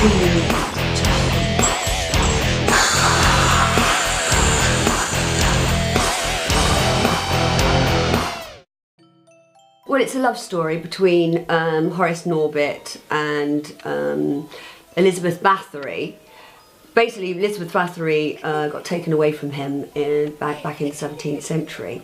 Well, it's a love story between Horace Norbit and Elizabeth Bathory. Basically, Elizabeth Bathory got taken away from him back in the 17th century.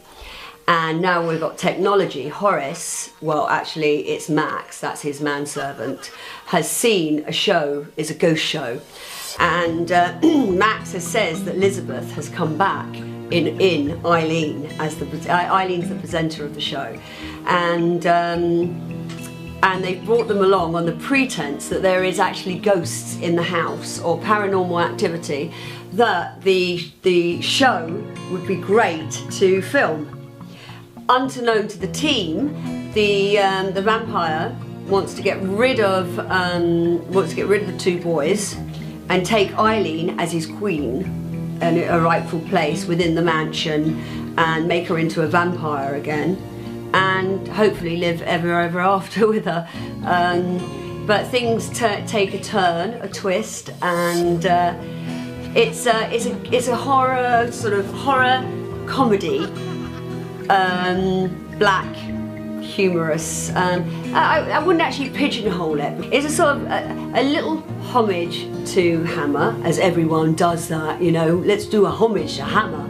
And now we've got technology. Horace, well actually it's Max, that's his manservant, has seen a show, it's a ghost show. And Max says that Elizabeth has come back in Eileen, as Eileen's the presenter of the show. And they've brought them along on the pretense that there is actually ghosts in the house or paranormal activity, that the show would be great to film. Unbeknown to the team, the vampire wants to get rid of the two boys and take Eileen as his queen and a rightful place within the mansion and make her into a vampire again and hopefully live ever after with her. But things take a turn, a twist, and it's a horror, sort of horror comedy. Black, humorous. I wouldn't actually pigeonhole it. It's a sort of a little homage to Hammer, as everyone does that, you know, let's do a homage to Hammer.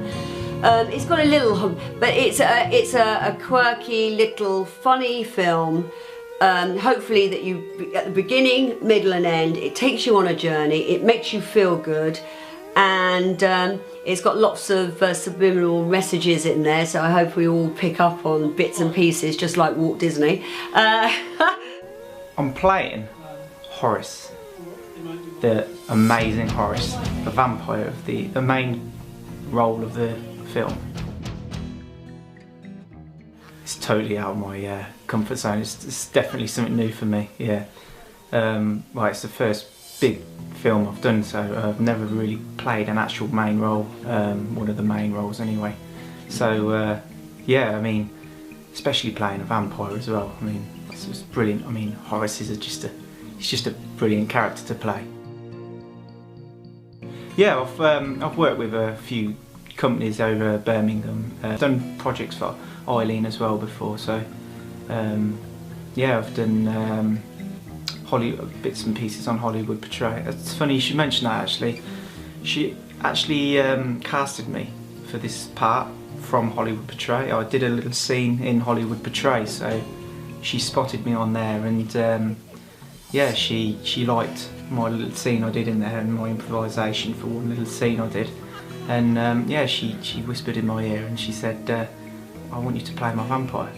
It's got a little, but it's a quirky, little, funny film. Hopefully that you, at the beginning, middle and end, it takes you on a journey, it makes you feel good, and it's got lots of subliminal messages in there, so I hope we all pick up on bits and pieces, just like Walt Disney. I'm playing Horace, the amazing Horace, the vampire of the main role of the film. It's totally out of my comfort zone. It's definitely something new for me, yeah. Well, it's the first big film I've done, so I've never really played an actual main role, one of the main roles anyway. So yeah, I mean, especially playing a vampire as well. I mean, it's just brilliant. I mean, Horace is he's just a brilliant character to play. Yeah, I've worked with a few companies over Birmingham. I've done projects for Eileen as well before, so yeah, I've done bits and pieces on Hollywood Portray. It's funny you should mention that, actually. She actually casted me for this part from Hollywood Portray. I did a little scene in Hollywood Portray, so she spotted me on there, and yeah, she liked my little scene I did in there and my improvisation for one little scene I did. And yeah, she whispered in my ear and she said, I want you to play my vampire.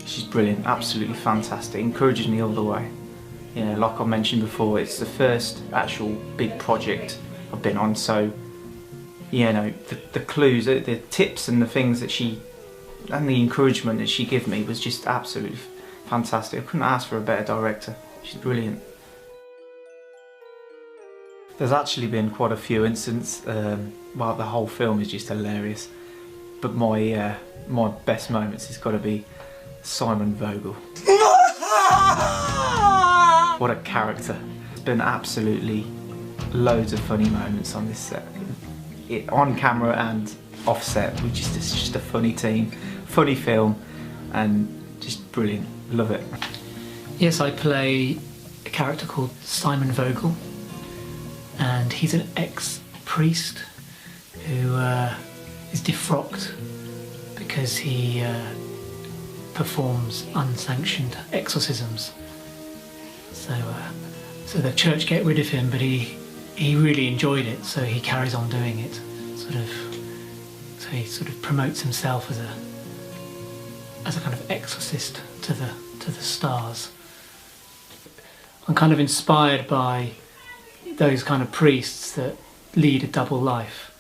She's brilliant, absolutely fantastic, encourages me all the way. You know, like I mentioned before, it's the first actual big project I've been on, so you know, the clues, the tips and the things that and the encouragement that she gave me was just absolutely fantastic. I couldn't ask for a better director. She's brilliant. There's actually been quite a few incidents. Well, the whole film is just hilarious, but my best moments has got to be Simon Vogel. What a character. There's been absolutely loads of funny moments on this set. On camera and off set, it's just a funny team, funny film, and just brilliant. Love it. Yes, I play a character called Simon Vogel, and he's an ex-priest who is defrocked because he performs unsanctioned exorcisms. So the church get rid of him, but he really enjoyed it, so he carries on doing it. So he sort of promotes himself as a kind of exorcist to the stars. I'm kind of inspired by those kind of priests that lead a double life.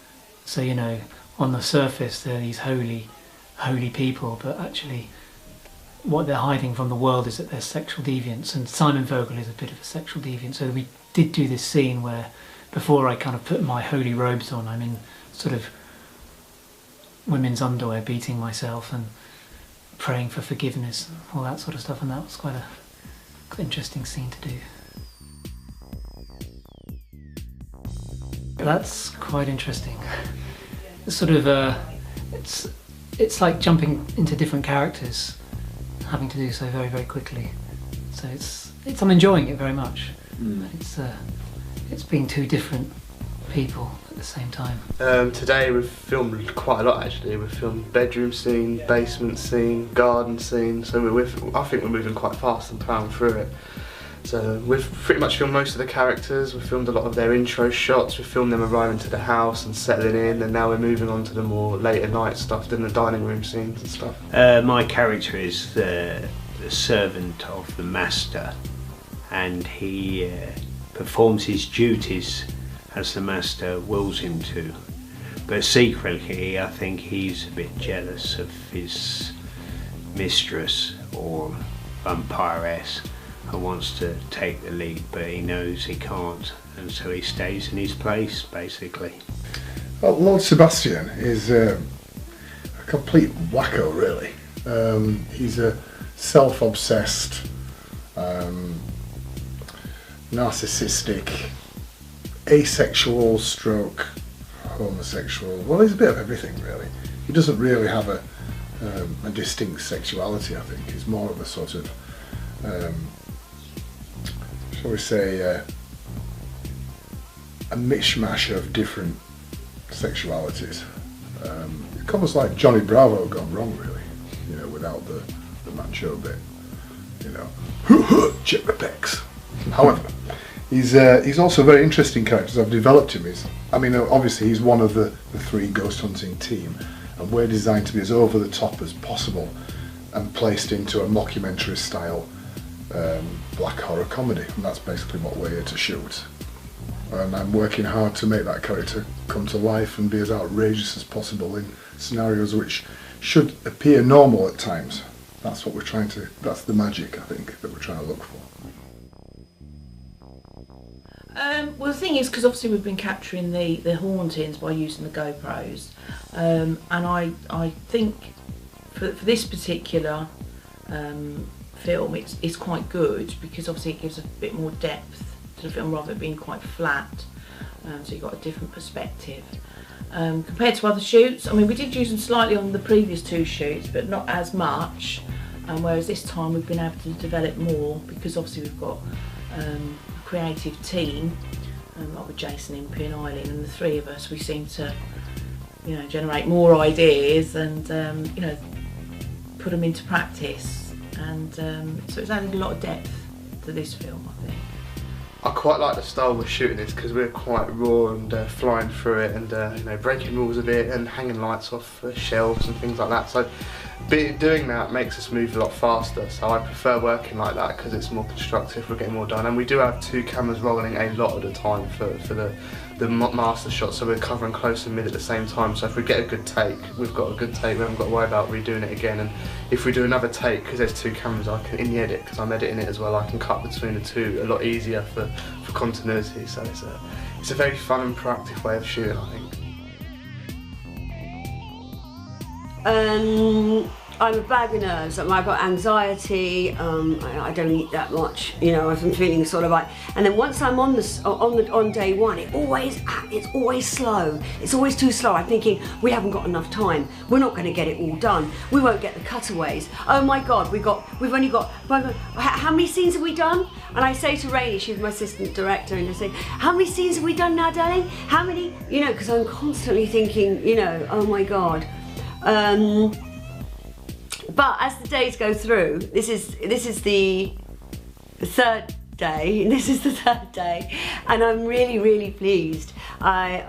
So, you know, on the surface they're these holy people, but actually what they're hiding from the world is that they're sexual deviants, and Simon Vogel is a bit of a sexual deviant. So we did do this scene where, before I kind of put my holy robes on, I'm in sort of women's underwear, beating myself and praying for forgiveness, all that sort of stuff, and that was quite quite interesting scene to do. That's quite interesting. It's sort of it's like jumping into different characters, having to do so very, very quickly. So I'm enjoying it very much. It's been two different people at the same time. Today we've filmed quite a lot actually. We've filmed bedroom scene, basement scene, garden scene. So I think we're moving quite fast and plowing through it. So we've pretty much filmed most of the characters. We've filmed a lot of their intro shots. We've filmed them arriving to the house and settling in, and now we're moving on to the more later night stuff, doing the dining room scenes and stuff. My character is the servant of the master, and he performs his duties as the master wills him to. But secretly, I think he's a bit jealous of his mistress or vampiress, and wants to take the lead, but he knows he can't, and so he stays in his place, basically. Well, Lord Sebastian is a complete wacko, really. He's a self-obsessed, narcissistic, asexual stroke homosexual. Well, he's a bit of everything, really. He doesn't really have a distinct sexuality, I think. He's more of a sort of shall we say, a mishmash of different sexualities. It's almost like Johnny Bravo gone wrong, really, you know, without the macho bit, you know, check the pecs. However, he's also a very interesting character. As I've developed him, obviously he's one of the three ghost hunting team, and we're designed to be as over the top as possible and placed into a mockumentary style black horror comedy, and that's basically what we're here to shoot. And I'm working hard to make that character come to life and be as outrageous as possible in scenarios which should appear normal at times. That's what we're trying to, that's the magic, I think, that we're trying to look for. Well, the thing is, because obviously we've been capturing the hauntings by using the GoPros, and I think for this particular film it's quite good, because obviously it gives a bit more depth to the film rather than being quite flat, so you've got a different perspective. Compared to other shoots, I mean, we did use them slightly on the previous two shoots, but not as much, whereas this time we've been able to develop more, because obviously we've got a creative team, like with Jason, Impey and Eileen, and the three of us, we seem to, you know, generate more ideas and you know, put them into practice, and so it's added a lot of depth to this film, I think. I quite like the style we're shooting this, because we're quite raw and flying through it, and you know, breaking rules a bit and hanging lights off shelves and things like that. So doing that makes us move a lot faster. So I prefer working like that because it's more constructive. We're getting more done, and we do have two cameras rolling a lot of the time for the master shot. So we're covering close and mid at the same time. So if we get a good take, we've got a good take. We haven't got to worry about redoing it again. And if we do another take, because there's two cameras, I can, in the edit, because I'm editing it as well, I can cut between the two a lot easier for continuity. So it's a very fun and proactive way of shooting, I think. I'm a bag of nerves. I've got anxiety. I don't eat that much. You know, I'm feeling sort of like. And then once I'm on day one, it's always slow. It's always too slow. I'm thinking we haven't got enough time. We're not going to get it all done. We won't get the cutaways. Oh my God, we've only got. How many scenes have we done? And I say to Rainey, she's my assistant director, and I say, how many scenes have we done now, darling? How many? You know, because I'm constantly thinking, you know, oh my God. But as the days go through, this is the third day. This is the third day, and I'm really pleased. I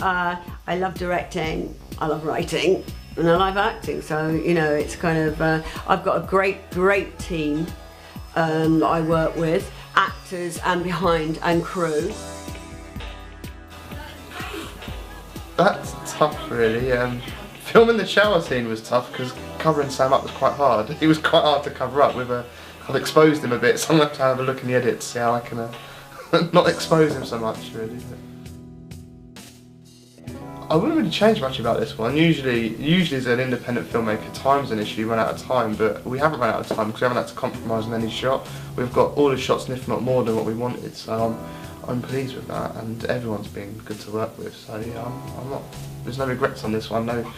love directing, I love writing, and I love acting. So you know, it's kind of I've got a great team that I work with, actors and behind and crew. That's tough, really. Filming the shower scene was tough because covering Sam up was quite hard. He was quite hard to cover up with I've exposed him a bit, so I'm going to have to have a look in the edit to see how I can not expose him so much, really. I wouldn't really change much about this one. Usually as an independent filmmaker, time's an issue, you run out of time, but we haven't run out of time because we haven't had to compromise on any shot. We've got all the shots, and if not more than what we wanted, so I'm pleased with that, and everyone's been good to work with, so yeah, there's no regrets on this one, no.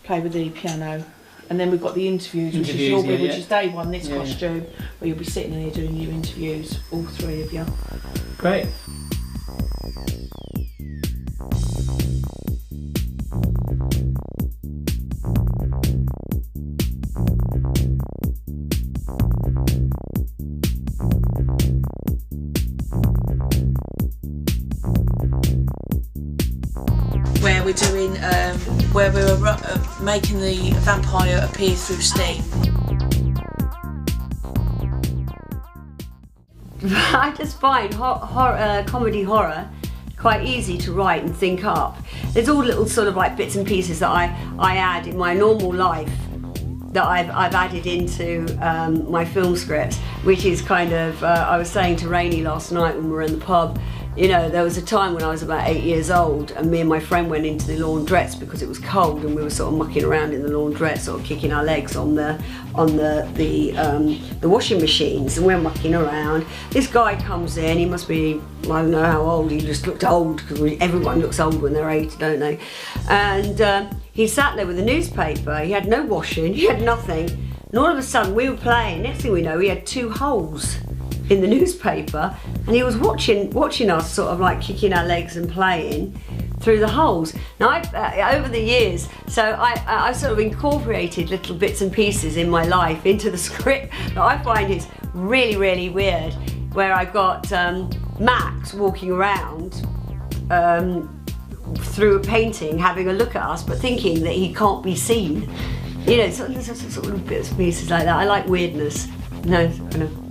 Play with the piano. And then we've got the interviews, which is day one, this costume, where you'll be sitting in here doing your interviews, all three of you. Great. Where we're doing, where we're making the vampire appear through steam. I just find comedy horror quite easy to write and think up. There's all little sort of like bits and pieces that I add in my normal life that I've added into my film scripts, which is kind of, I was saying to Rainey last night when we were in the pub, you know, there was a time when I was about 8 years old and me and my friend went into the laundrettes because it was cold and we were sort of mucking around in the laundrette, sort of kicking our legs on the washing machines, and we're mucking around. This guy comes in, he must be, I don't know how old, he just looked old because everyone looks old when they're 8, don't they? And he sat there with a newspaper, he had no washing, he had nothing, and all of a sudden we were playing, next thing we know he had 2 holes in the newspaper, and he was watching us sort of like kicking our legs and playing through the holes. Now over the years, so I sort of incorporated little bits and pieces in my life into the script that I find is really, really weird, where I got Max walking around through a painting having a look at us but thinking that he can't be seen. You know, sort of bits and pieces like that. I like weirdness. No, kind of